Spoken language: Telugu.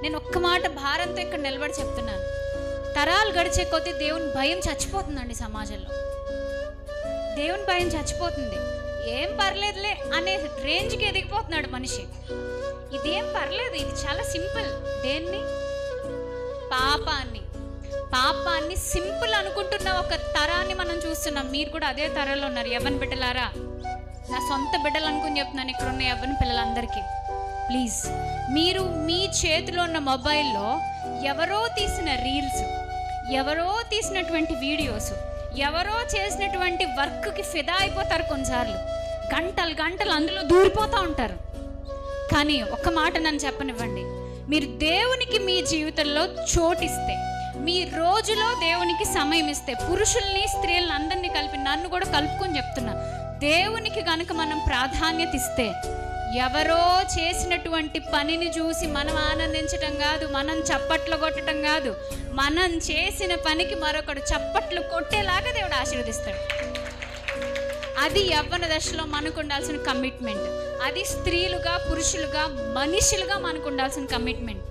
నేను ఒక్క మాట భారంతో ఇక్కడ నిలబడి చెప్తున్నాను. తరాలు గడిచే కొద్దీ దేవుని భయం చచ్చిపోతుందండి సమాజంలో. దేవుని భయం చచ్చిపోతుంది. ఏం పర్లేదులే అనే రేంజ్కి ఎదిగిపోతున్నాడు మనిషి. ఇదేం పర్లేదు, ఇది చాలా సింపుల్. దేన్ని? పాపాన్ని సింపుల్ అనుకుంటున్న ఒక తరాన్ని మనం చూస్తున్నాం. మీరు కూడా అదే తరంలో ఉన్నారు. యవ్వన బిడ్డలారా, నా సొంత బిడ్డలు అనుకుని చెప్తున్నాను ఇక్కడ ఉన్న యవ్వన పిల్లలందరికీ, ప్లీజ్ మీరు మీ చేతిలో ఉన్న మొబైల్లో ఎవరో తీసిన రీల్స్, ఎవరో తీసినటువంటి వీడియోస్, ఎవరో చేసినటువంటి వర్క్కి ఫిదా అయిపోతారు. కొన్నిసార్లు గంటలు అందులో దూరిపోతూ ఉంటారు. కానీ ఒక్క మాట నన్ను చెప్పనివ్వండి, మీరు దేవునికి మీ జీవితంలో చోటిస్తే, మీ రోజులో దేవునికి సమయం ఇస్తే, పురుషుల్ని స్త్రీలను అందరినీ కలిపి నన్ను కూడా కలుపుకొని చెప్తున్నా, దేవునికి కనుక మనం ప్రాధాన్యత ఇస్తే, ఎవరో చేసినటువంటి పనిని చూసి మనం ఆనందించటం కాదు, మనం చప్పట్లు కొట్టడం కాదు, మనం చేసిన పనికి మరొకడు చప్పట్లు కొట్టేలాగా దేవుడు ఆశీర్వదిస్తాడు. అది యవ్వన దశలో మనకు ఉండాల్సిన కమిట్మెంట్. అది స్త్రీలుగా పురుషులుగా మనుషులుగా మనకు ఉండాల్సిన కమిట్మెంట్.